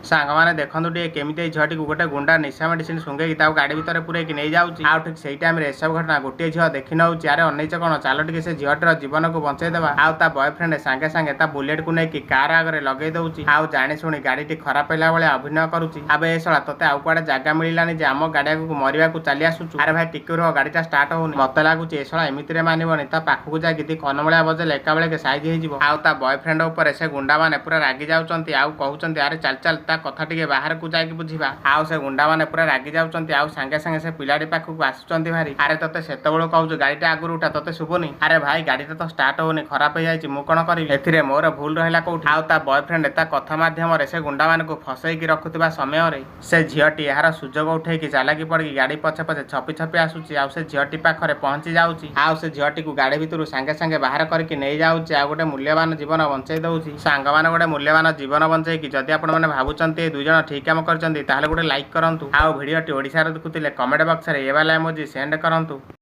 सांगमाने देखु टे केमी झीटी को गोटे गुंडा निशा मेडिसिन सुंगेकी गाड़ी भितर पूरेक नहीं जाऊँगी आउ ठीक से टाइम सब घटना गोटे झील देखी नौ अरे अनैच कौन चल टे से झीटर जीवन को बचेदेवा आउ ता बॉयफ्रेंड सांगे सांगे ता बुलेट को लेकिन कार आगे लगे दौर आउ जाणी शुणी गाड़ी खराब है भाई अभिनय करुच्ची आबे ए सला तोते आउ कड़े जगह मिलानी जे आम गाड़ी को मरवा को चली आसुचु अरे भाई टिके रह गाड़ीटा स्टार्ट होनी मत लगुच ए सला एमती मानवनी ता पाखक जाकि कनमूलिया बजेले एका बेले साइज हो आउ ता बॉयफ्रेंड उपर से गुंडा मैंने पूरा रागी जाऊँच आउ कहते अरे चल चल ता कथा टे बाहर को जाकि बुझा आउ से गुंडा मैंने पूरा रागी जाऊँच आउ सांगे सांगे से पिलाटी पाखक आसुच्च भारी अरे तोते सेत कहूँ गाड़ीटा आगुरी उठा तोते शुभुनी अरे भाई गाड़ीटा तो स्टार्ट होनी खराब हो जाए मु कौन करी ए मोर भूल रहा कौटी आउ ता बॉयफ्रेंड ता कथा माध्यम से गुंडा मान को फसैकी रखुवा समय से झीटी यार सुजोग उठे चालाकी पड़ी गाड़ी पछे पछे छपी छपी आसूची आउ से झीटी पाखे पहुंची जाऊँगी आउ से झीटी को गाड़ी भितर सांगे सांगे बाहर करके नहीं जाऊँगी आउ गोटे मूल्यवान जीवन बंचाई दौर सांग मैंने गोटे मूल्यवान जीवन बंचाई जदि आपने भावुंट दुई जन ठीक काम कर गोटे लाइक करूँ आउ भिडियोटी ओडिशार देखुले कमेंट बक्स में ये वाला इमोजी सेंड करूँ।